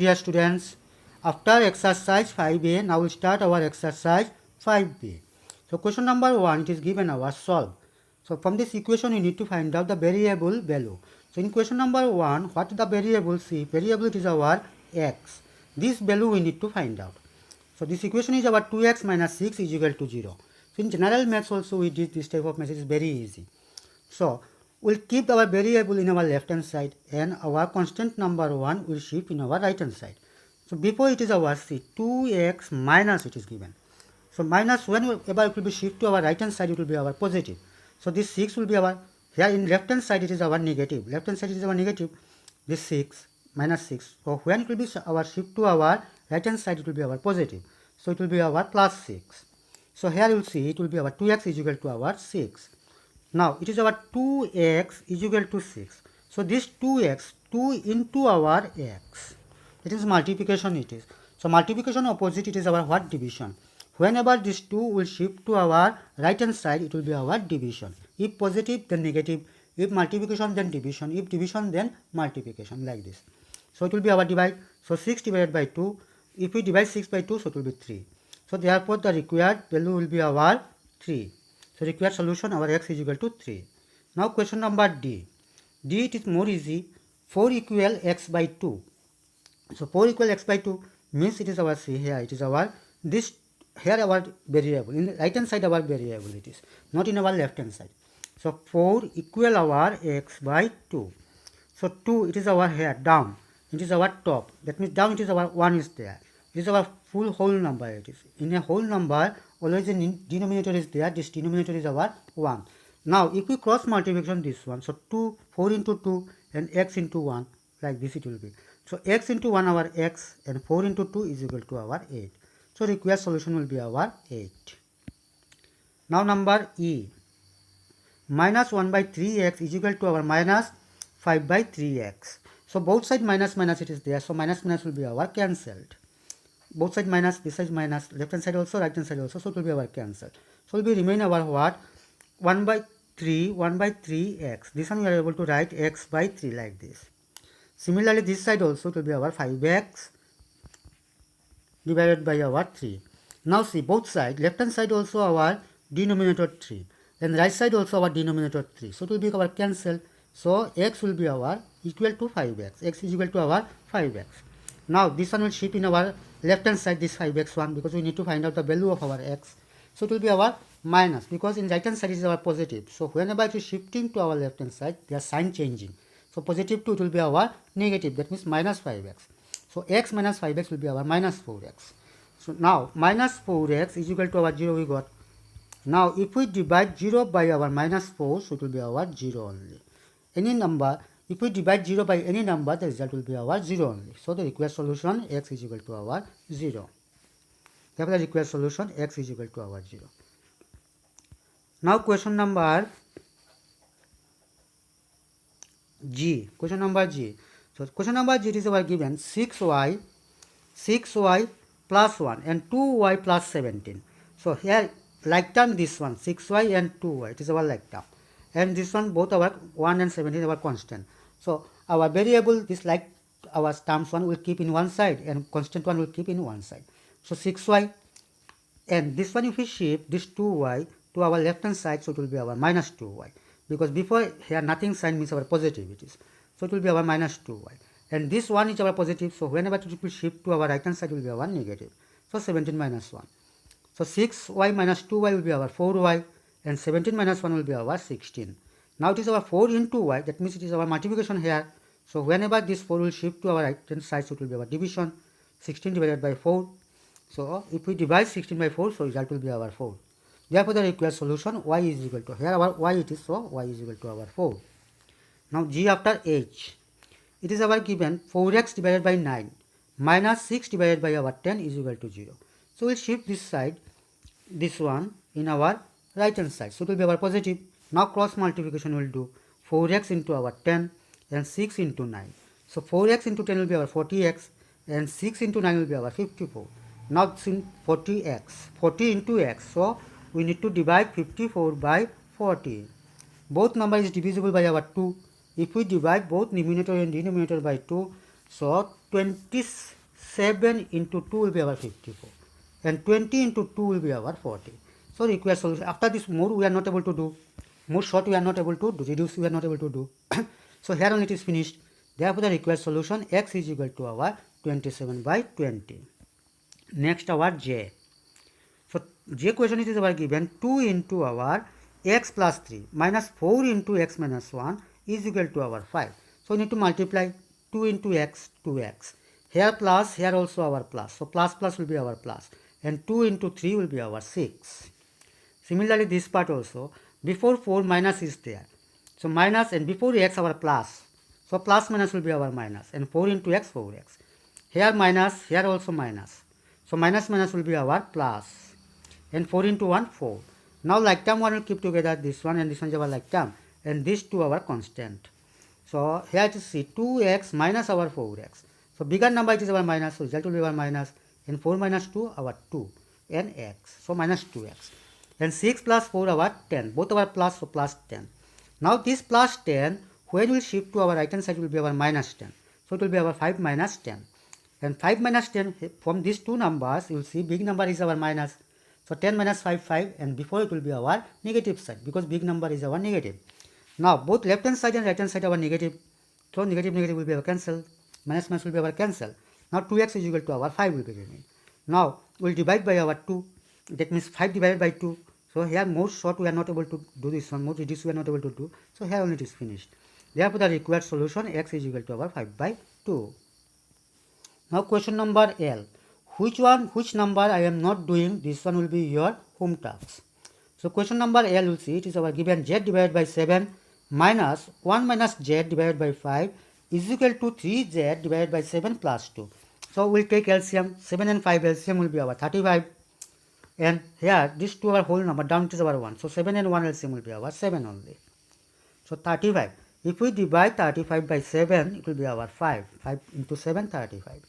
dear students. After exercise 5a, now we'll start our exercise 5b. So question number 1, it is given our solve. So from this equation you need to find out the variable value. So in question number 1, what is the variable? See, variable it is our x. This value we need to find out. So this equation is our 2x minus 6 is equal to 0. So in general maths also we did this type of maths, is very easy. So we'll keep our variable in our left hand side and our constant number 1 will shift in our right hand side. So before it is our see 2x minus it is given. So minus whenever it will be shift to our right hand side, it will be our positive. So this 6 will be our, here in left hand side it is our negative. Left hand side is our negative. This 6 minus 6. So when it will be our shift to our right hand side, it will be our positive. So it will be our plus 6. So here you will see it will be our 2x is equal to our 6. Now it is our 2x is equal to 6. So this 2x, 2 into our x. It is multiplication it is. So multiplication opposite it is our what? Division. Whenever this 2 will shift to our right hand side, it will be our division. If positive then negative. If multiplication then division. If division then multiplication, like this. So it will be our divide. So 6 divided by 2. If we divide 6 by 2, so it will be 3. So therefore the required value will be our 3. So required solution our x is equal to 3. Now question number D. D it is more easy. 4 equal x by 2. So 4 equal x by 2 means it is our, see here it is our, this here our variable. In the right hand side our variable it is. Not in our left hand side. So 4 equal our x by 2. So 2 it is our here down. It is our top. That means down it is our 1 is there. It is our full whole number it is. In a whole number always the denominator is there. This denominator is our 1. Now if we cross multiplication this one, so 4 into 2 and x into 1, like this it will be. So x into 1 our x and 4 into 2 is equal to our 8. So required solution will be our 8. Now number E. Minus 1 by 3x is equal to our minus 5 by 3x. So both side minus minus it is there. So minus minus will be our cancelled. Both side minus, this side minus, left hand side also, right hand side also. So it will be our cancelled. So it will be remain our what? 1 by 3x. This one we are able to write x by 3 like this. Similarly this side also it will be our 5x divided by our 3. Now see both sides, left hand side also our denominator 3 and right side also our denominator 3. So it will be our cancel. So x will be our equal to 5x. X is equal to our 5x. Now this one will shift in our left hand side, this 5x one, because we need to find out the value of our x. So it will be our minus, because in right hand side is our positive. So whenever it is shifting to our left hand side, their sign changing. So positive 2 it will be our negative, that means minus 5x. So x minus 5x will be our minus 4x. So now minus 4x is equal to our 0 we got. Now if we divide 0 by our minus 4, so it will be our 0 only. Any number, if we divide 0 by any number, the result will be our 0 only. So the required solution x is equal to our 0. Therefore the required solution x is equal to our 0. Now question number G. Question number G. So question number G is our given 6y plus 1 and 2y plus 17. So here like term this one 6y and 2y, it is our like term. And this one both our 1 and 17 our constant. So our variable this like our terms one will keep in one side and constant one will keep in one side. So 6y and this one if we shift this 2y to our left hand side, so it will be our minus 2y, because before here nothing sign means our positive it is. So it will be our minus 2y and this one is our positive. So whenever it will shift to our right hand side, will be our negative. So 17 minus 1. So 6y minus 2y will be our 4y and 17 minus 1 will be our 16. Now it is our 4 into y, that means it is our multiplication here. So whenever this 4 will shift to our right hand side, so it will be our division. 16 divided by 4. So if we divide 16 by 4, so result will be our 4. Therefore the required solution y is equal to, here our y it is, so y is equal to our 4. Now G after H. It is our given 4x divided by 9 minus 6 divided by our 10 is equal to 0. So we'll shift this side, this one in our right hand side. So it will be our positive. Now cross multiplication will do 4x into our 10 and 6 into 9. So 4x into 10 will be our 40x and 6 into 9 will be our 54. Now since 40 into x, so we need to divide 54 by 40. Both number is divisible by our 2. If we divide both numerator and denominator by 2, so 7 into 2 will be our 54, and 20 into 2 will be our 40. So required solution. After this, more we are not able to do, more short we are not able to do, reduce we are not able to do. So here only it is finished. Therefore the required solution x is equal to our 27 by 20. Next our j. So j question is our given 2 into our x plus 3 minus 4 into x minus 1 is equal to our 5. So we need to multiply 2 into x, 2x. Here plus, here also our plus. So plus plus will be our plus. And 2 into 3 will be our 6. Similarly this part also, before 4 minus is there. So minus, and before x our plus. So plus minus will be our minus. And 4 into x, 4x. Here minus, here also minus. So minus minus will be our plus. And 4 into 1, 4. Now like term 1 will keep together this one and this one is our like term. And these two our constant. So here to see 2x minus our 4x. So bigger number it is our minus, so result will be our minus. And 4 minus 2 our 2 and x. So minus 2x. And 6 plus 4 our 10. Both our plus, so plus 10. Now this plus 10, when we will shift to our right hand side will be our minus 10. So it will be our 5 minus 10. And 5 minus 10, from these two numbers, you will see big number is our minus. So 10 minus 5, 5, and before it will be our negative side, because big number is our negative. Now both left hand side and right hand side are negative. So negative negative will be our cancel. Minus minus will be our cancel. Now 2x is equal to our 5 will be remain. Now we will divide by our 2. That means 5 divided by 2. So here more short we are not able to do this one, more reduce we are not able to do. So here only it is finished. Therefore the required solution x is equal to our 5 by 2. Now question number L. Which number I am not doing, this one will be your home task. So question number L will see it is our given z divided by 7 minus 1 minus z divided by 5 is equal to 3z divided by 7 plus 2. So we will take LCM, 7 and 5 LCM will be our 35. And here this 2 our whole number, down it is our 1. So 7 and 1 LCM will be our 7 only. So 35. If we divide 35 by 7, it will be our 5. 5 into 7, 35.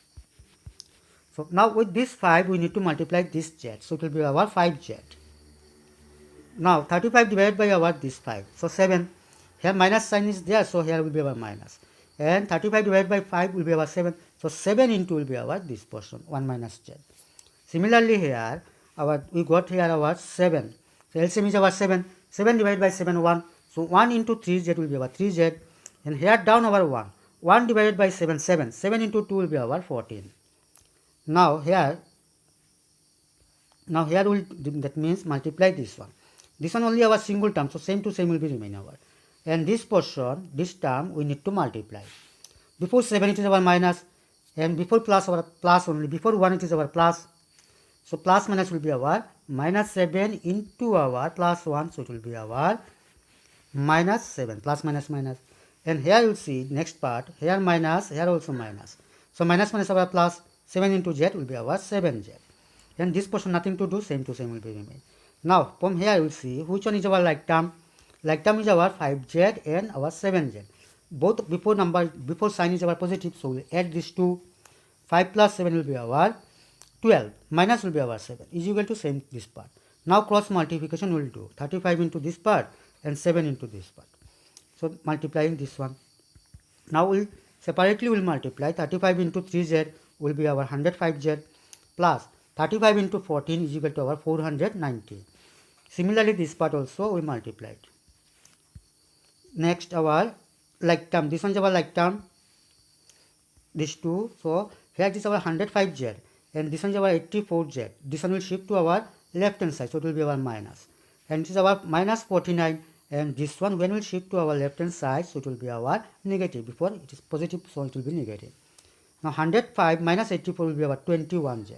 So now with this 5 we need to multiply this z. So it will be our 5z. Now 35 divided by our this 5. So 7. Here minus sign is there, so here will be our minus. And 35 divided by 5 will be our 7. So 7 into will be our this portion, 1 minus z. Similarly here, we got here our 7. So LCM is our 7. 7 divided by 7, 1. So 1 into 3z will be our 3z. And here down our 1. 1 divided by 7, 7. 7 into 2 will be our 14. Now here will, that means multiply this one. This one only our single term, so same to same will be remain our. And this portion, this term we need to multiply. Before 7 it is our minus, and before plus our plus only, before 1 it is our plus. So plus minus will be our minus 7 into our plus 1, so it will be our minus 7, plus minus minus. And here you will see next part, here minus, here also minus. So minus minus our plus, 7 into z will be our 7z. And this portion nothing to do, same to same will be remain. Now from here you will see which one is our like term. Like term is our 5z and our 7z. Both before sign is our positive, so we will add these two. 5 plus 7 will be our 12, minus will be our 7, is equal to same this part. Now cross multiplication we will do 35 into this part and 7 into this part. So multiplying this one. Now we separately will multiply 35 into 3z will be our 105z plus 35 into 14 is equal to our 490. Similarly this part also we multiplied. Next our like term, this one is our like term, this two. So here this is our 105z and this one is our 84z. This one will shift to our left hand side, so it will be our minus. And this is our minus 49, and this one when we will shift to our left hand side, so it will be our negative. Before it is positive, so it will be negative. Now 105 minus 84 will be our 21z.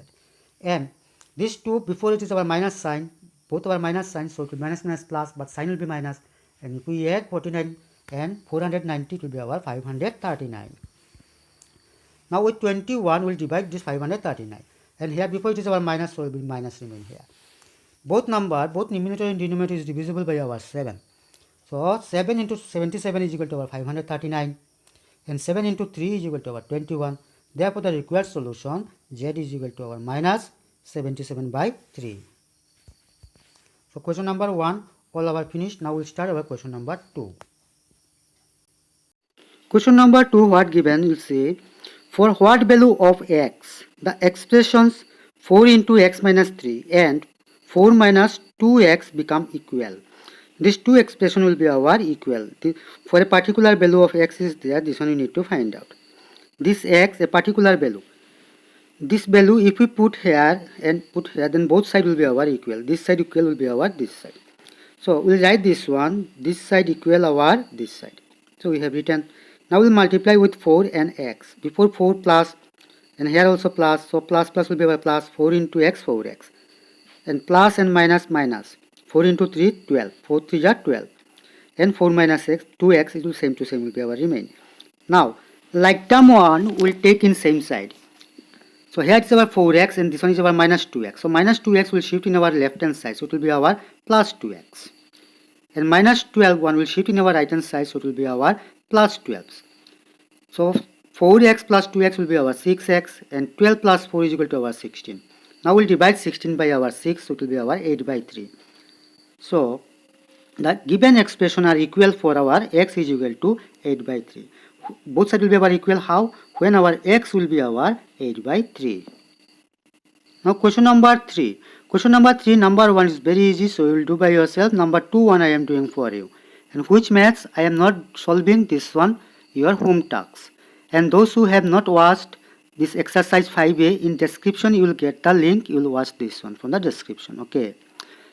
And these two, before it is our minus sign, both our minus signs, so it will be minus minus plus, but sign will be minus. And if we add 49 and 490, it will be our 539. Now with 21 we will divide this 539. And here before it is our minus, so it will be minus remain here. Both numerator and denominator is divisible by our 7. So 7 into 77 is equal to our 539. And 7 into 3 is equal to our 21. Therefore the required solution z is equal to our minus 77 by 3. So question number 1 all our finished. Now we will start our question number 2. Question number 2, what given? You will see For what value of x? The expressions 4 into x minus 3 and 4 minus 2x become equal. These two expressions will be our equal. For a particular value of x is there, this one you need to find out. This x, a particular value. This value, if we put here and put here, then both sides will be our equal. This side equal will be our this side. So we'll write this one, this side equal our this side. So we have written. Now we'll multiply with 4 and x. Before 4 plus, and here also plus, so plus plus will be our plus, 4 into x, 4x. And plus and minus minus, 4 into 3, 12, 4 3 are 12. And 4 minus x, 2x, it will same to same will be our remaining. Now, like term 1, we'll take in same side. So here it's our 4x and this one is our minus 2x. So minus 2x will shift in our left hand side, so it will be our plus 2x. And minus 12, one will shift in our right hand side, so it will be our plus 12. So 4x plus 2x will be our 6x and 12 plus 4 is equal to our 16. Now we'll divide 16 by our 6, so it will be our 8 by 3. So the given expression are equal for our x is equal to 8 by 3. Both sides will be our equal. How? When our x will be our 8 by 3. Now question number 3. Question number 3, number 1 is very easy, so you will do by yourself. Number 2 one I am doing for you. And which maths I am not solving, this one your home task. And those who have not watched this exercise 5a, in description you will get the link. You will watch this one from the description. Okay.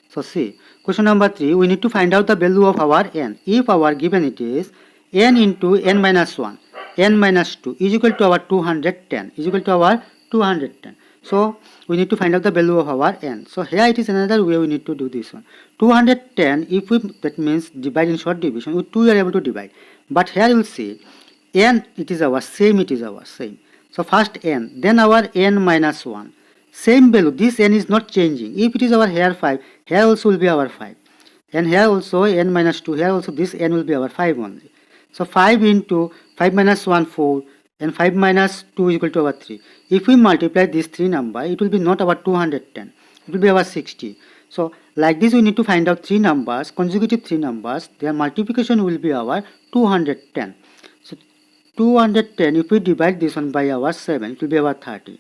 So see, question number 3, we need to find out the value of our n. If our given it is n into n minus 1, n minus 2 is equal to our 210, is equal to our 210. So we need to find out the value of our n. So here it is another way we need to do this one. 210, if we, that means divide in short division, with 2 we are able to divide. But here you will see, n it is our same, it is our same. So first n, then our n minus 1. Same value, this n is not changing. If it is our here 5, here also will be our 5. And here also n minus 2, here also this n will be our 5 only. So 5 into 5 minus 1, 4, and 5 minus 2 is equal to our 3. If we multiply these three numbers, it will be not our 210, it will be our 60. So like this we need to find out three numbers, consecutive three numbers, their multiplication will be our 210. So 210, if we divide this one by our 7, it will be our 30.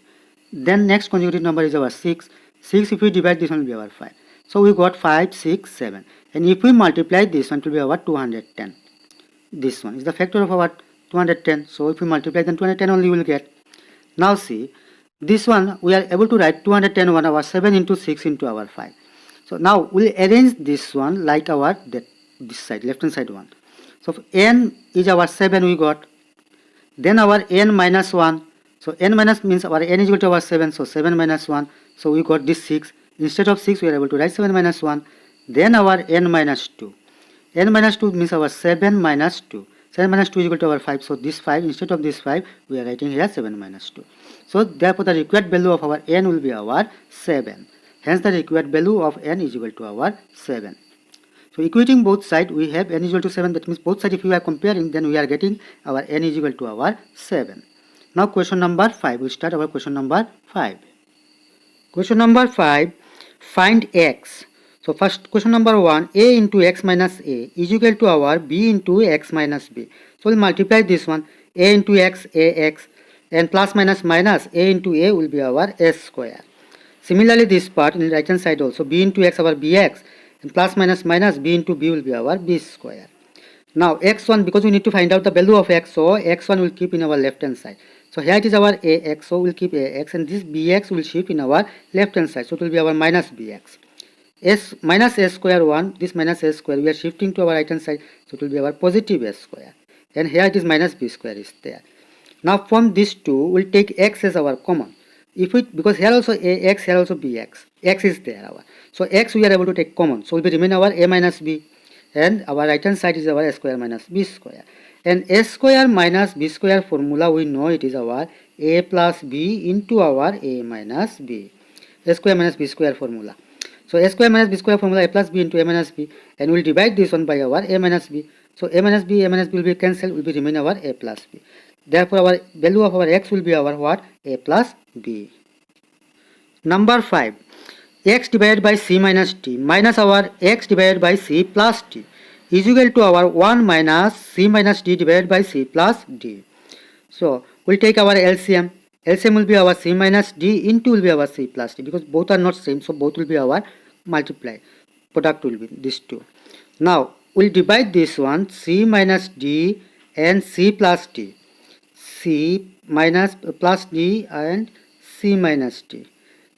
Then next consecutive number is our 6. 6 if we divide this one will be our 5. So we got 5, 6, 7. And if we multiply this one, it will be our 210. This one is the factor of our 210. So if we multiply, then 210 only will get. Now see, this one we are able to write 210 1 our 7 into 6 into our 5. So now we'll arrange this one like our this side, left hand side one. So n is our 7 we got. Then our n minus 1. So n minus means our n is equal to our 7. So 7 minus 1. So we got this 6. Instead of 6 we are able to write 7 minus 1. Then our n minus 2. n minus 2 means our 7 minus 2. 7 minus 2 is equal to our 5. So this 5, instead of this 5, we are writing here 7 minus 2. So therefore the required value of our n will be our 7. Hence the required value of n is equal to our 7. So equating both sides, we have n is equal to 7. That means both sides if we are comparing, then we are getting our n is equal to our 7. Now question number 5. We start our question number 5. Question number 5. Find x. So first question number 1, a into x minus a is equal to our b into x minus b. So we'll multiply this one, a into x, ax, and plus minus minus a into a will be our s square. Similarly this part in the right hand side also, b into x our bx, and plus minus minus b into b will be our b square. Now x1, because we need to find out the value of x, so x1 will keep in our left hand side. So here it is our ax, so we'll keep ax, and this bx will shift in our left hand side, so it will be our minus bx. S minus s square 1, this minus s square, we are shifting to our right hand side, so it will be our positive s square. And here it is minus b square is there. Now from these two, we'll take x as our common. If we, because here also ax, here also bx, x is there our. So x we are able to take common, so it will remain our a minus b, and our right hand side is our s square minus b square. And s square minus b square formula we know it is our a plus b into our a minus b. S square minus b square formula. So a square minus b square formula, a plus b into a minus b, and we'll divide this one by our a minus b. So a minus b will be cancelled, will be remain our a plus b. Therefore our value of our x will be our what? A plus b. Number 5. X divided by c minus t minus our x divided by c plus t is equal to our 1 minus c minus d divided by c plus d. So we'll take our LCM. LCM will be our C minus D into will be our C plus D, because both are not same, so both will be our multiply. Product will be these two. Now we'll divide this one, C minus D and C plus D. C minus plus D and C minus D.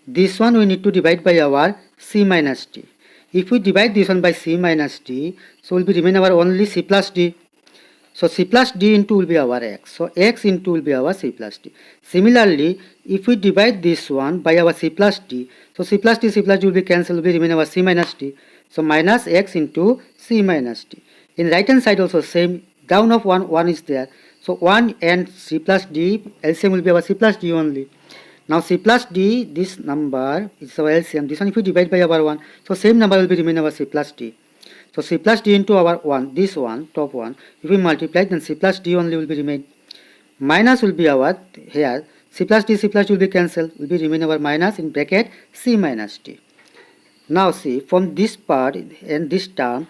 This one we need to divide by our C minus D. If we divide this one by C minus D, so will be remain our only C plus D. So C plus D into will be our X. So X into will be our C plus D. Similarly, if we divide this one by our C plus D, so C plus D will be cancelled, will be remain our C minus D. So minus X into C minus D. In right hand side also same, down of 1 is there. So 1 and C plus D, LCM will be our C plus D only. Now C plus D, this number is our LCM. This one if we divide by our 1, so same number will be remain our C plus D. So C plus D into our 1, this one, top one, if we multiply, then C plus D only will be remain. Minus will be our, here, C plus D will be cancelled, will be remain our minus in bracket C minus D. Now see, from this part and this term,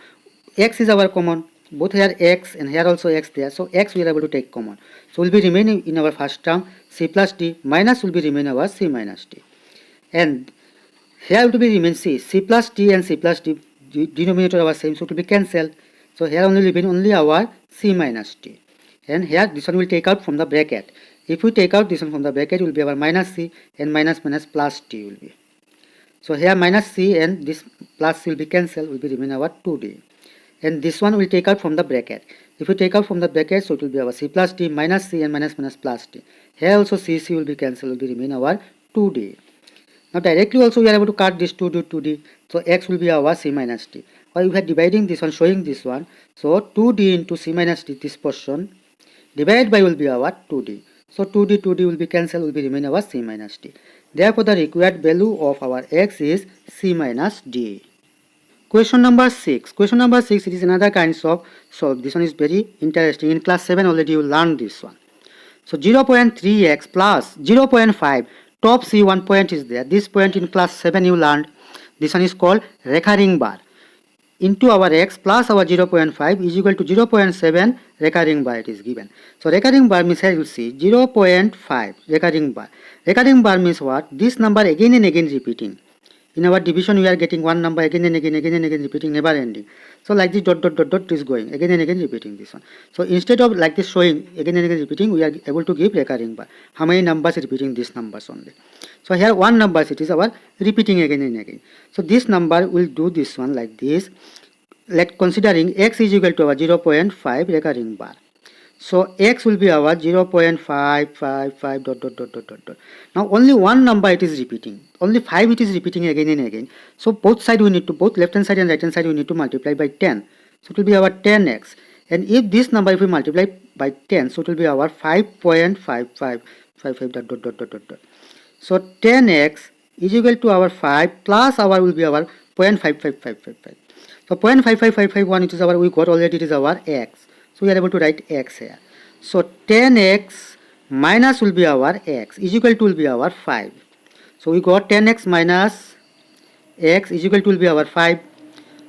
X is our common. Both here X and here also X there. So X we are able to take common. So will be remaining in our first term C plus D, minus will be remain our C minus D. And here will be remain C plus D and C plus D, denominator our same, so it will be cancelled. So here only remain only our C minus D. And here this one will take out from the bracket. If we take out this one from the bracket, it will be our minus C, and minus plus D will be. So here minus C and this plus C will be cancelled, will be remain our 2D. And this one will take out from the bracket. If we take out from the bracket, so it will be our C plus D minus C and minus plus D. Here also C will be cancelled, will be remain our 2D. Now directly also we are able to cut this 2D. So X will be our C minus D. Or we are dividing this one, showing this one. So 2D into C minus D, this portion, divided by will be our 2D. So 2D will be cancelled, will be remain our C minus D. Therefore the required value of our X is C minus D. Question number 6. Question number 6, it is another kinds of solve. This one is very interesting. In class 7 already you learned this one. So 0.3x plus 0.5, top C, one point is there. This point in class 7 you learned. This one is called recurring bar. Into our x plus our 0.5 is equal to 0.7 recurring bar, it is given. So recurring bar means, here you see 0.5 recurring bar. Recurring bar means what? This number again and again repeating. In our division we are getting one number again and again repeating, never ending. So like this dot is going again and again repeating this one. So instead of like this showing again and again repeating, we are able to give recurring bar. How many numbers repeating? These numbers only. So here one number, it is our repeating again and again. So this number will do this one like this. Let considering x is equal to our 0.5 recurring bar. So x will be our 0.555 ... Now only one number it is repeating. Only 5 it is repeating again and again. So both side we need to, both left hand side and right hand side we need to multiply by 10. So it will be our 10x. And if this number if we multiply by 10, so it will be our 5.5555 ... So 10x is equal to our 5 plus our will be our 0.55555. So 0.55551, it is our, we got already, it is our x. So we are able to write x here. So 10x minus will be our x is equal to will be our 5. So we got 10x minus x is equal to will be our 5.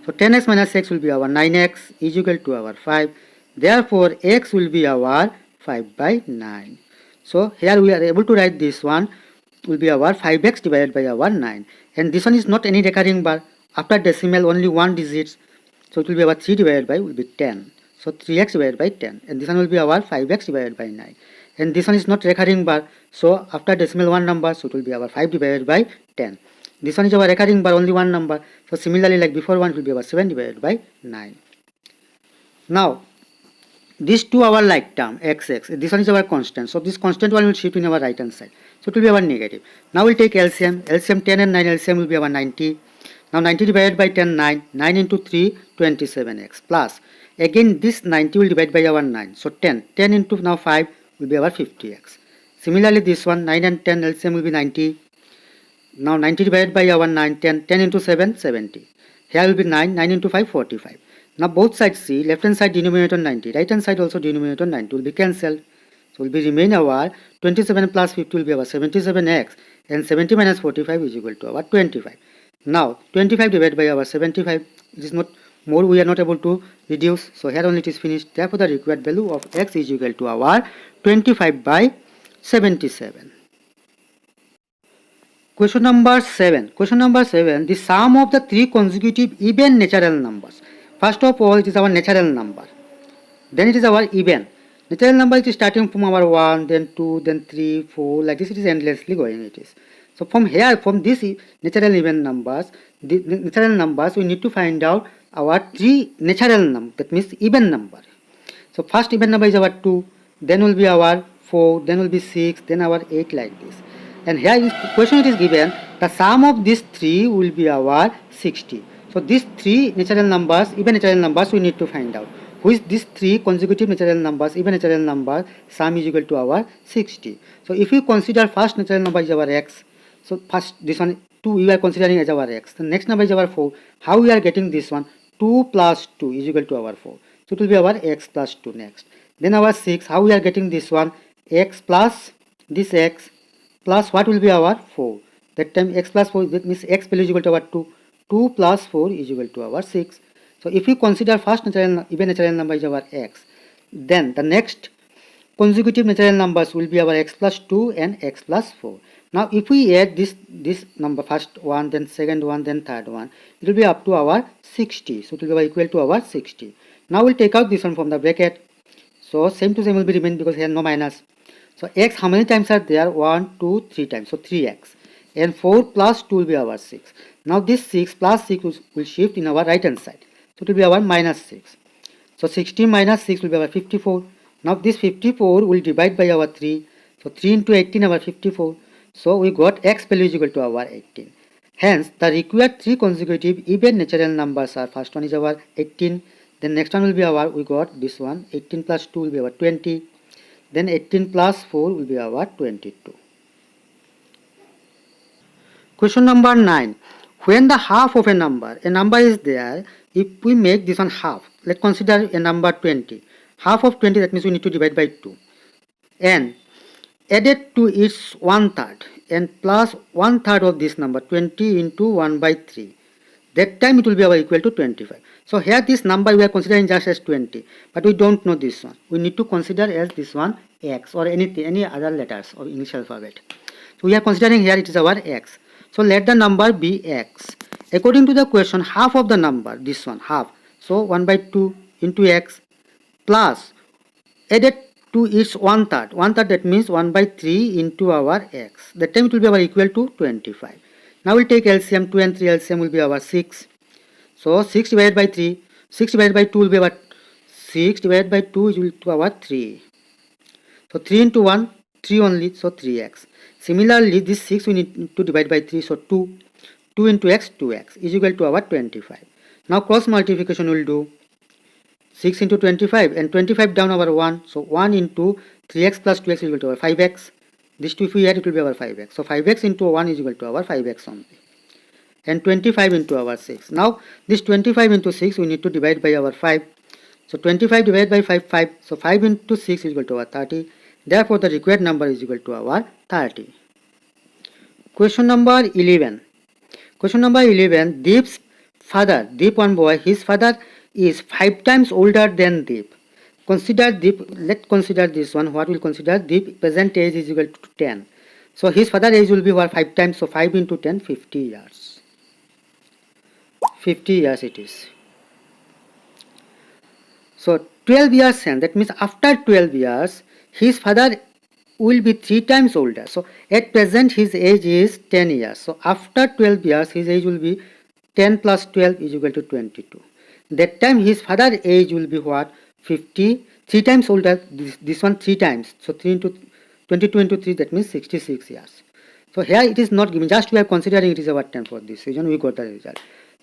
So 10x minus x will be our 9x is equal to our 5. Therefore x will be our 5/9. So here we are able to write this one will be our 5x divided by our 9. And this one is not any recurring bar. After decimal only one digits. So it will be our 3 divided by will be 10. So 3x divided by 10. And this one will be our 5x divided by 9. And this one is not recurring bar. So after decimal one number, so it will be our 5 divided by 10. This one is our recurring bar, only one number. So similarly like before one, it will be our 7 divided by 9. Now these two our like term xx, this one is our constant. So this constant one will shift in our right hand side. So it will be our negative. Now we'll take LCM. LCM 10 and 9, LCM will be our 90. Now 90 divided by 10, 9. 9 into 3, 27x plus. Again this 90 will divide by our 9. So 10. 10 into now 5 will be our 50x. Similarly this one 9 and 10 LCM will be 90. Now 90 divided by our 9, 10. 10 into 7, 70. Here will be 9. 9 into 5, 45. Now both sides see, left hand side denominator 90. Right hand side also denominator 90 will be cancelled. So will be remain our 27 plus 50 will be our 77x. And 70 minus 45 is equal to our 25. Now 25 divided by our 75, it is not More we are not able to reduce. So here only it is finished. Therefore the required value of x is equal to our 25 by 77. Question number 7. Question number 7. The sum of the three consecutive even natural numbers. First of all, it is our natural number. Then it is our even. Natural number is starting from our 1, then 2, then 3, 4. Like this, it is endlessly going. It is. So from here, from this natural even numbers, the natural numbers, we need to find out our three natural numbers. That means even number. So first even number is our 2, then will be our 4, then will be 6, then our 8, like this. And here is question it is given, the sum of these three will be our 60. So these three natural numbers, even natural numbers, we need to find out. Which these three consecutive natural numbers, even natural number, sum is equal to our 60. So if you consider first natural number is our x, so first this one 2 we are considering as our x. The next number is our 4. How we are getting this one? 2 plus 2 is equal to our 4. So it will be our x plus 2 next. Then our 6, how we are getting this one? X plus this x plus what will be our 4. That time x plus 4, that means x value is equal to our 2. 2 plus 4 is equal to our 6. So if we consider first natural, even natural number is our x, then the next consecutive natural numbers will be our x plus 2 and x plus 4. Now if we add this number, first one, then second one, then third one, it will be up to our 60. So it will be equal to our 60. Now we'll take out this one from the bracket. So same to same will be remain because here no minus. So x how many times are there? 1, 2, 3 times. So 3x. And 4 plus 2 will be our 6. Now this 6 plus 6 will shift in our right hand side. So it will be our minus 6. So 60 minus 6 will be our 54. Now this 54 will divide by our 3. So 3 into 18 our 54. So we got x value is equal to our 18. Hence the required three consecutive even natural numbers are, first one is our 18. Then next one will be our, we got this one, 18 plus 2 will be our 20. Then 18 plus 4 will be our 22. Question number 9. When the half of a number is there, if we make this one half, let's consider a number 20. Half of 20, that means we need to divide by 2. And added to its 1/3 and plus 1/3 of this number, 20 into 1 by 3. That time it will be our equal to 25. So here this number we are considering just as 20, but we don't know this one. We need to consider as this one x or anything, any other letters of English alphabet. So we are considering here it is our x. So let the number be x. According to the question, half of the number, this one, half. So 1 by 2 into x plus added to its 1/3. 1/3 that means 1 by 3 into our x. That time it will be our equal to 25. Now we'll take LCM, 2 and 3 LCM will be our 6. So 6 divided by 3, 6 divided by 2 will be our 6 divided by 2 is equal to our 3. So 3 into 1, 3 only, so 3x. Similarly, this 6 we need to divide by 3, so 2. 2 into x, 2x is equal to our 25. Now cross multiplication will do 6 into 25 and 25 down over 1. So 1 into 3x plus 2x is equal to our 5x. This 2 if we add it will be our 5x. So 5x into 1 is equal to our 5x only. And 25 into our 6. Now this 25 into 6 we need to divide by our 5. So 25 divided by 5, 5. So 5 into 6 is equal to our 30. Therefore the required number is equal to our 30. Question number 11. Question number 11. Deep's father, Deep one boy, his father is 5 times older than Deep. Consider Deep, let's consider this one. What will consider? Deep present age is equal to 10. So his father age will be what? 5 times. So 5 into 10, 50 years. 50 years it is. So 12 years hence, that means after 12 years, his father will be 3 times older. So at present his age is 10 years. So after 12 years, his age will be 10 plus 12 is equal to 22. That time his father age will be what? 50, 3 times older, this one 3 times. So 3 into 22 into 3, that means 66 years. So here it is not given, just we are considering it is our 10 for this reason we got the result.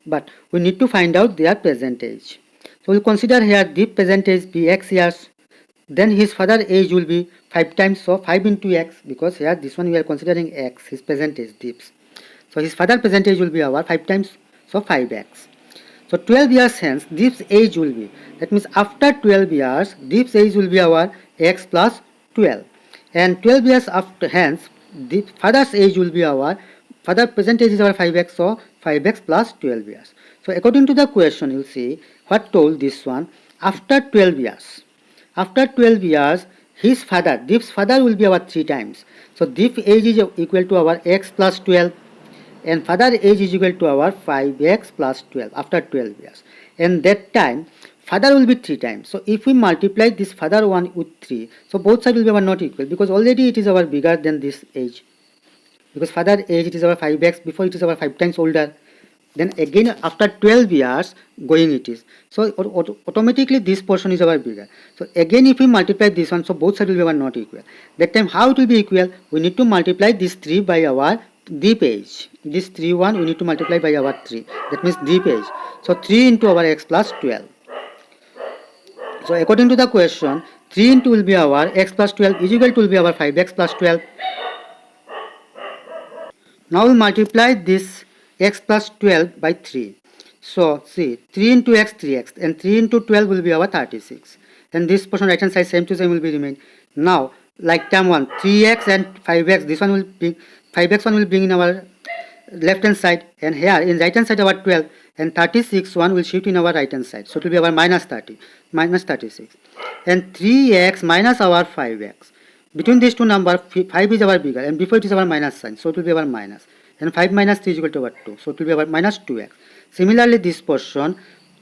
But we need to find out their present age. So we'll consider here the present age be x years. Then his father age will be 5 times, so 5 into x, because here this one we are considering x, his present age, Deep's. So his father present age will be our 5 times, so 5x. So 12 years hence, Deep's age will be, that means after 12 years, Deep's age will be our x plus 12. And 12 years after hence, the father's age will be our Further present age is our 5x, so 5x plus 12 years. So according to the question, you see what told this one. After 12 years, after 12 years, his father, Deep's father will be our 3 times. So Deep age is equal to our x plus 12 and father age is equal to our 5x plus 12 after 12 years. And that time, father will be 3 times. So if we multiply this father 1 with 3, so both sides will be our not equal because already it is our bigger than this age. Because father age it is our 5x, before it is our 5 times older. Then again after 12 years going it is. So automatically this portion is our bigger. So again if we multiply this one, so both sides will be our not equal. That time how it will be equal? We need to multiply this 3 by our Deep age. This 3 1 we need to multiply by our 3. That means Deep age. So 3 into our x plus 12. So according to the question, 3 into will be our x plus 12 is equal to will be our 5x plus 12. Now we multiply this x plus 12 by 3. So see 3 into x 3x and 3 into 12 will be our 36. And this portion right hand side same to same will be remain. Now like term 1 3x and 5x, this one will be 5x one will bring in our left hand side, and here in right hand side our 12 and 36 one will shift in our right hand side. So it will be our minus 30 minus 36 and 3x minus our 5x. Between these two numbers 5 is our bigger and before it is our minus sign, so it will be our minus, and 5 minus 3 is equal to our 2, so it will be our minus 2x. Similarly this portion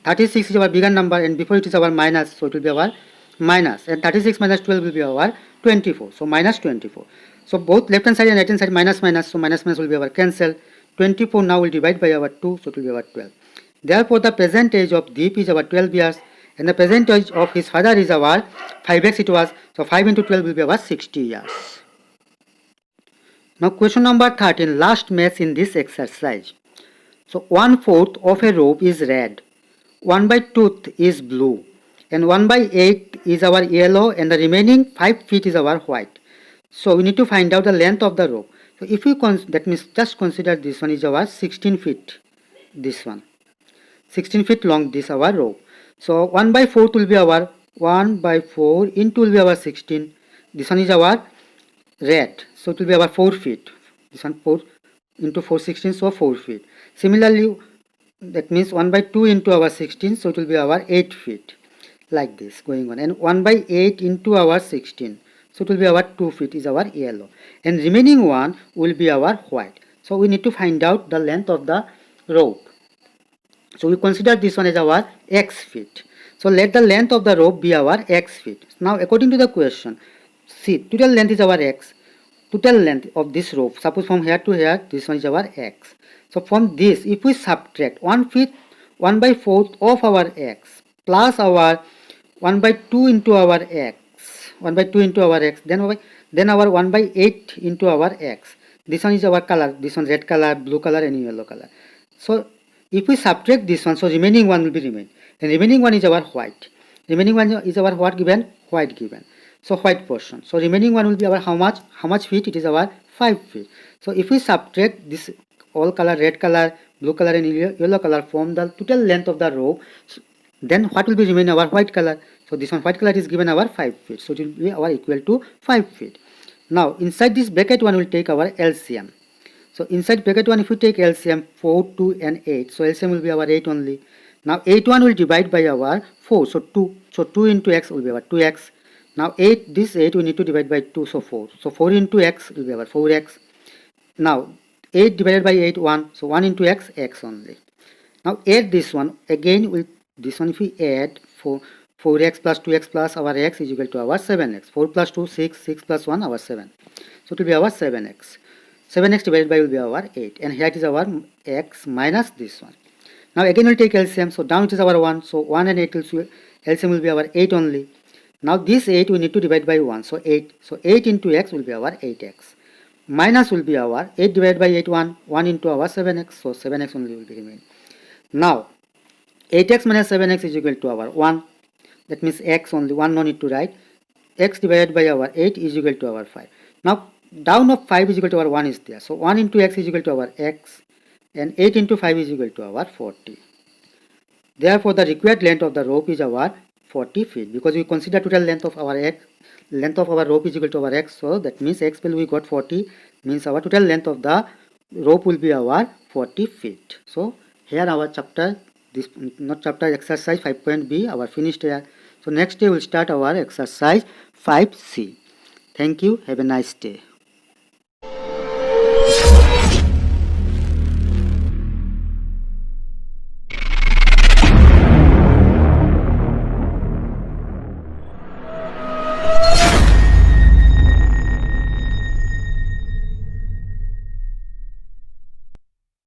36 is our bigger number and before it is our minus, so it will be our minus, and 36 minus 12 will be our 24, so minus 24. So both left hand side and right hand side minus minus, so minus minus will be our cancel. 24 now will divide by our 2, so it will be our 12. Therefore the present age of Deep is our 12 years and the present age of his father is our 5x it was, so 5 into 12 will be our 60 years. Now question number 13, last match in this exercise. So 1/4 of a rope is red, 1/2 is blue, and 1/8 is our yellow, and the remaining 5 feet is our white. So we need to find out the length of the rope. So if we that means just consider this one is our 16 feet, this one 16 feet long, this our rope. So 1/4 will be our 1/4 into will be our 16. This one is our red, so it will be our 4 feet. This one 4 into 4 16, so 4 feet. Similarly, that means 1/2 into our 16, so it will be our 8 feet. Like this going on, and 1/8 into our 16, so it will be our 2 feet is our yellow, and remaining one will be our white. So we need to find out the length of the rope. So we consider this one as our x feet. So let the length of the rope be our x feet. Now according to the question, see total length is our x. Total length of this rope, suppose from here to here, this one is our x. So from this, if we subtract 1 feet 1/4 of our x plus our 1/2 into our x, 1/2 into our x, then our 1/8 into our x. This one is our color, this one red color, blue color, and yellow color. So if we subtract this one, so remaining one will be remain, and remaining one is our white. Remaining one is our what given? White given. So white portion. So remaining one will be our how much? How much feet? It is our 5 feet. So if we subtract this all color, red color, blue color, and yellow color from the total length of the rope, then what will be remain our white color? So this one white color is given our 5 feet. So it will be our equal to 5 feet. Now inside this bracket one will take our LCM. So inside bracket 1 if we take LCM 4, 2 and 8. So LCM will be our 8 only. Now 8 1 will divide by our 4. So 2. So 2 into x will be our 2x. Now 8, this 8 we need to divide by 2. So 4. So 4 into x will be our 4x. Now 8 divided by 8 1. So 1 into x, x only. Now add this one. Again with this one if we add 4x plus 2x plus our x is equal to our 7x. 4 plus 2 6, 6 plus 1 our 7. So it will be our 7x. 7x divided by will be our 8, and here it is our x minus this one. Now again we'll take LCM, so down it is our 1, so 1 and 8 LCM will be our 8 only. Now this 8 we need to divide by 1, so 8. So 8 into x will be our 8x. Minus will be our 8 divided by 8 1 into our 7x, so 7x only will be remain. Now 8x minus 7x is equal to our 1, that means x only, 1 no need to write. X divided by our 8 is equal to our 5. Now down of 5 is equal to our 1 is there. So 1 into x is equal to our x, and 8 into 5 is equal to our 40. Therefore the required length of the rope is our 40 feet, because we consider total length of our rope is equal to our x. So that means x value we got 40, means our total length of the rope will be our 40 feet. So here our chapter, this not chapter, exercise 5.b our finished here. So next day we'll start our exercise 5c. Thank you. Have a nice day.